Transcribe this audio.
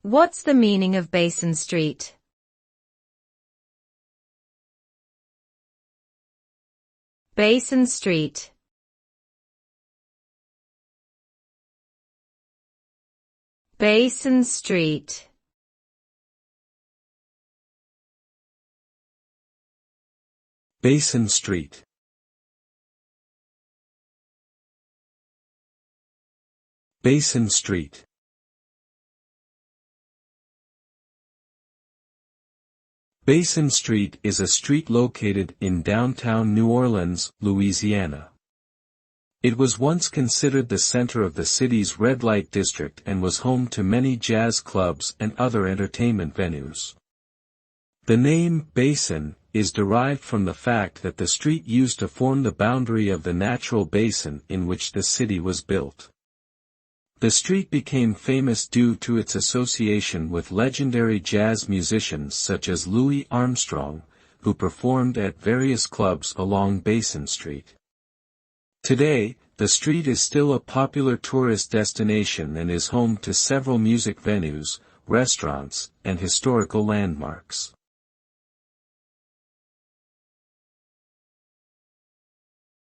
What's the meaning of Basin Street? Basin Street. Basin Street. Basin Street. Basin Street. Basin Street is a street located in downtown New Orleans, Louisiana. It was once considered the center of the city's red light district and was home to many jazz clubs and other entertainment venues. The name Basin is derived from the fact that the street used to form the boundary of the natural basin in which the city was built. The street became famous due to its association with legendary jazz musicians such as Louis Armstrong, who performed at various clubs along Basin Street. Today, the street is still a popular tourist destination and is home to several music venues, restaurants, and historical landmarks.